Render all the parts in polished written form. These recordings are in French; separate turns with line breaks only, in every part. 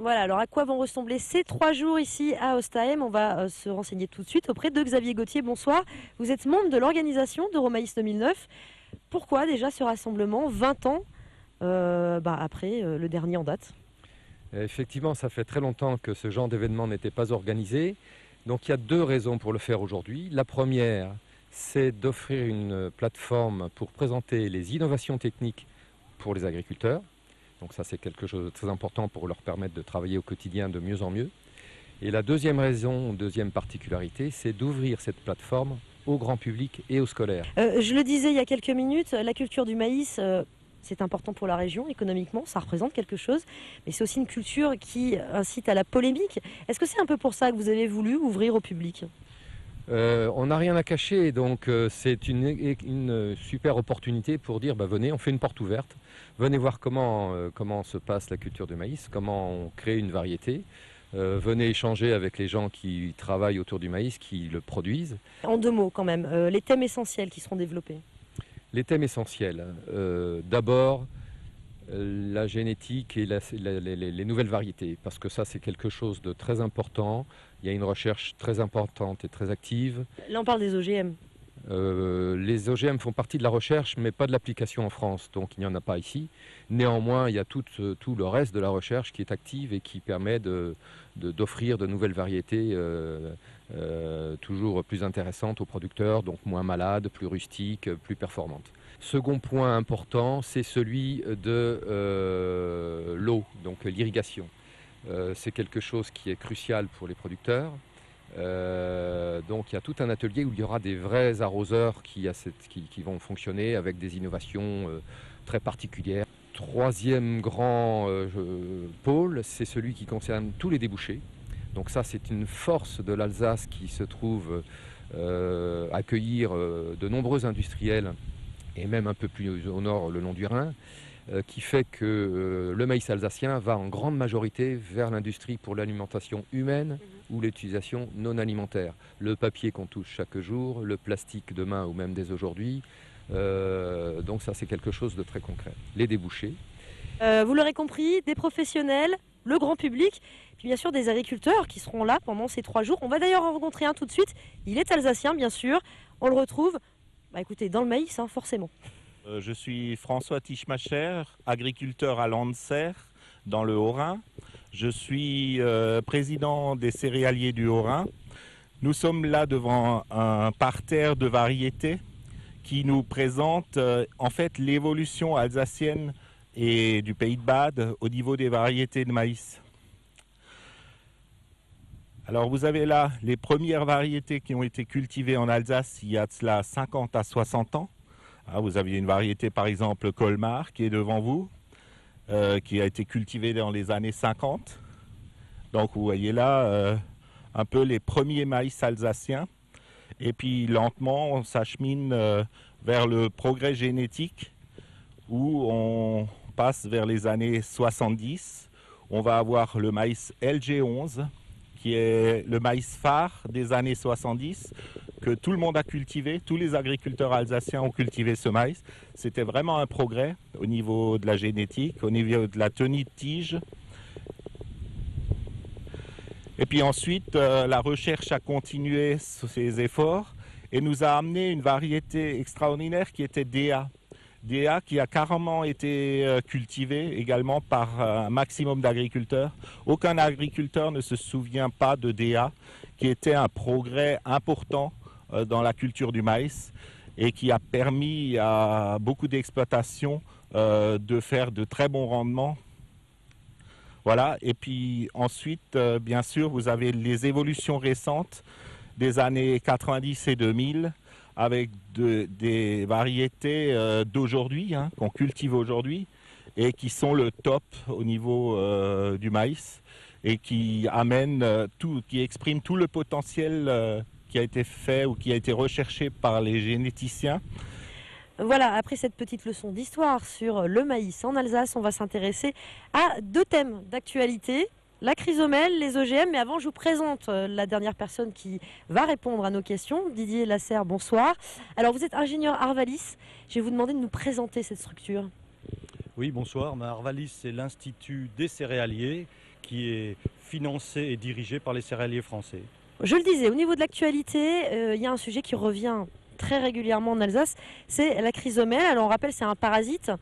Voilà, alors à quoi vont ressembler ces 3 jours ici à Ostahem? On va se renseigner tout de suite auprès de Xavier Gauthier. Bonsoir, vous êtes membre de l'organisation d'Euromaïs 2009. Pourquoi déjà ce rassemblement 20 ans après le dernier en date?
Effectivement, ça fait très longtemps que ce genre d'événement n'était pas organisé. Donc il y a deux raisons pour le faire aujourd'hui. La première, c'est d'offrir une plateforme pour présenter les innovations techniques pour les agriculteurs. Donc ça, c'est quelque chose de très important pour leur permettre de travailler au quotidien de mieux en mieux. Et la deuxième raison, deuxième particularité, c'est d'ouvrir cette plateforme au grand public et aux scolaires.
Je le disais il y a quelques minutes, la culture du maïs, c'est important pour la région économiquement, ça représente quelque chose, mais c'est aussi une culture qui incite à la polémique. Est-ce que c'est un peu pour ça que vous avez voulu ouvrir au public?
On n'a rien à cacher, donc c'est une super opportunité pour dire venez, on fait une porte ouverte, venez voir comment se passe la culture du maïs, comment on crée une variété. Venez échanger avec les gens qui travaillent autour du maïs, qui le produisent.
En 2 mots quand même, les thèmes essentiels qui seront développés.
Les thèmes essentiels, d'abord la génétique et les nouvelles variétés, parce que ça c'est quelque chose de très important. Il y a une recherche très importante et très active.
Là on parle des OGM.
Les OGM font partie de la recherche, mais pas de l'application en France, donc il n'y en a pas ici. Néanmoins, il y a tout le reste de la recherche qui est active et qui permet d'offrir de nouvelles variétés toujours plus intéressantes aux producteurs, donc moins malades, plus rustiques, plus performantes. Second point important, c'est celui de l'eau, donc l'irrigation. C'est quelque chose qui est crucial pour les producteurs. Donc il y a tout un atelier où il y aura des vrais arroseurs qui vont fonctionner avec des innovations très particulières. Troisième grand pôle, c'est celui qui concerne tous les débouchés. Donc ça c'est une force de l'Alsace qui se trouve accueillir de nombreux industriels et même un peu plus au nord le long du Rhin, qui fait que le maïs alsacien va en grande majorité vers l'industrie pour l'alimentation humaine ou l'utilisation non alimentaire. Le papier qu'on touche chaque jour, le plastique demain ou même dès aujourd'hui. Donc ça c'est quelque chose de très concret. Les débouchés.
Vous l'aurez compris, des professionnels, le grand public, puis bien sûr des agriculteurs qui seront là pendant ces 3 jours. On va d'ailleurs en rencontrer un tout de suite. Il est alsacien bien sûr. On le retrouve écoutez, dans le maïs forcément.
Je suis François Tischmacher, agriculteur à Landser, dans le Haut-Rhin. Je suis président des céréaliers du Haut-Rhin. Nous sommes là devant un parterre de variétés qui nous présente en fait l'évolution alsacienne et du Pays de Bade au niveau des variétés de maïs. Alors vous avez là les premières variétés qui ont été cultivées en Alsace il y a de cela 50 à 60 ans. Vous aviez une variété par exemple Colmar qui est devant vous, qui a été cultivée dans les années 50. Donc vous voyez là un peu les premiers maïs alsaciens. Et puis lentement on s'achemine vers le progrès génétique où on passe vers les années 70. On va avoir le maïs LG11 qui est le maïs phare des années 70, que tout le monde a cultivé, tous les agriculteurs alsaciens ont cultivé ce maïs. C'était vraiment un progrès au niveau de la génétique, au niveau de la tenue de tige. Et puis ensuite, la recherche a continué ses efforts et nous a amené une variété extraordinaire qui était DA. DA qui a carrément été cultivé également par un maximum d'agriculteurs. Aucun agriculteur ne se souvient pas de DA, qui était un progrès important dans la culture du maïs et qui a permis à beaucoup d'exploitations de faire de très bons rendements. Voilà. Et puis ensuite, bien sûr, vous avez les évolutions récentes des années 90 et 2000, avec des variétés d'aujourd'hui, qu'on cultive aujourd'hui, et qui sont le top au niveau du maïs, et qui amènent qui expriment tout le potentiel qui a été fait ou qui a été recherché par les généticiens.
Voilà, après cette petite leçon d'histoire sur le maïs en Alsace, on va s'intéresser à 2 thèmes d'actualité. La chrysomèle, les OGM, mais avant je vous présente la dernière personne qui va répondre à nos questions, Didier Lasserre, bonsoir. Alors vous êtes ingénieur Arvalis, je vais vous demander de nous présenter cette structure.
Oui, bonsoir, Arvalis c'est l'Institut des céréaliers qui est financé et dirigé par les céréaliers français.
Je le disais, au niveau de l'actualité, il y a un sujet qui revient très régulièrement en Alsace, c'est la chrysomèle. Alors on rappelle, c'est un parasite,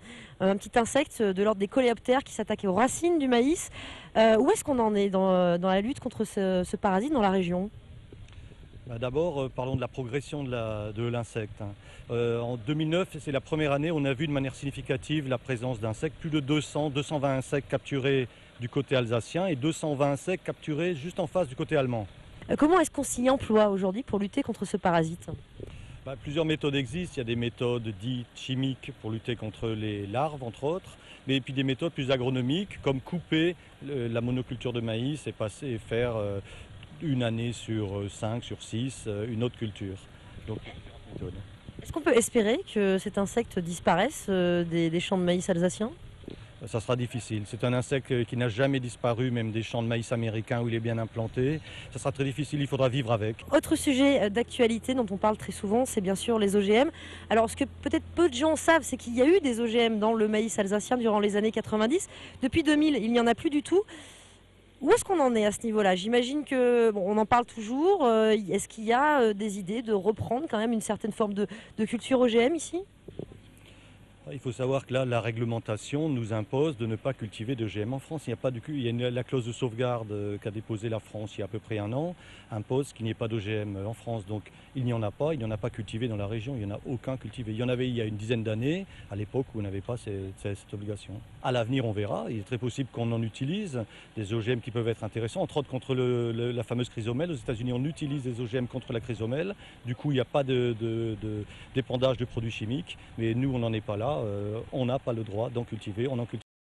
un petit insecte de l'ordre des coléoptères qui s'attaque aux racines du maïs. Où est-ce qu'on en est dans la lutte contre ce parasite dans la région ?
D'abord, parlons de la progression de l'insecte. En 2009, c'est la première année où on a vu de manière significative la présence d'insectes. Plus de 220 insectes capturés du côté alsacien et 220 insectes capturés juste en face du côté allemand.
Comment est-ce qu'on s'y emploie aujourd'hui pour lutter contre ce parasite ?
Plusieurs méthodes existent. Il y a des méthodes dites chimiques pour lutter contre les larves, entre autres, mais puis des méthodes plus agronomiques, comme couper la monoculture de maïs et faire une année sur 5, sur 6, une autre culture. Donc,
est-ce qu'on peut espérer que cet insecte disparaisse des champs de maïs alsaciens ?
Ça sera difficile. C'est un insecte qui n'a jamais disparu, même des champs de maïs américains où il est bien implanté. Ça sera très difficile, il faudra vivre avec.
Autre sujet d'actualité dont on parle très souvent, c'est bien sûr les OGM. Alors ce que peut-être peu de gens savent, c'est qu'il y a eu des OGM dans le maïs alsacien durant les années 90. Depuis 2000, il n'y en a plus du tout. Où est-ce qu'on en est à ce niveau-là ? J'imagine que on en parle toujours. Est-ce qu'il y a des idées de reprendre quand même une certaine forme de culture OGM ici ?
Il faut savoir que là, la réglementation nous impose de ne pas cultiver d'OGM en France. Il y a la clause de sauvegarde qu'a déposée la France il y a à peu près un an, impose qu'il n'y ait pas d'OGM en France. Donc il n'y en a pas cultivé dans la région, il n'y en a aucun cultivé. Il y en avait il y a une dizaine d'années, à l'époque où on n'avait pas cette obligation. À l'avenir, on verra. Il est très possible qu'on en utilise des OGM qui peuvent être intéressants, entre autres contre la fameuse chrysomèle. Aux États-Unis, on utilise des OGM contre la chrysomèle. Du coup, il n'y a pas d'épandage de produits chimiques, mais nous, on n'en est pas là. On n'a pas le droit d'en cultiver, on en cultive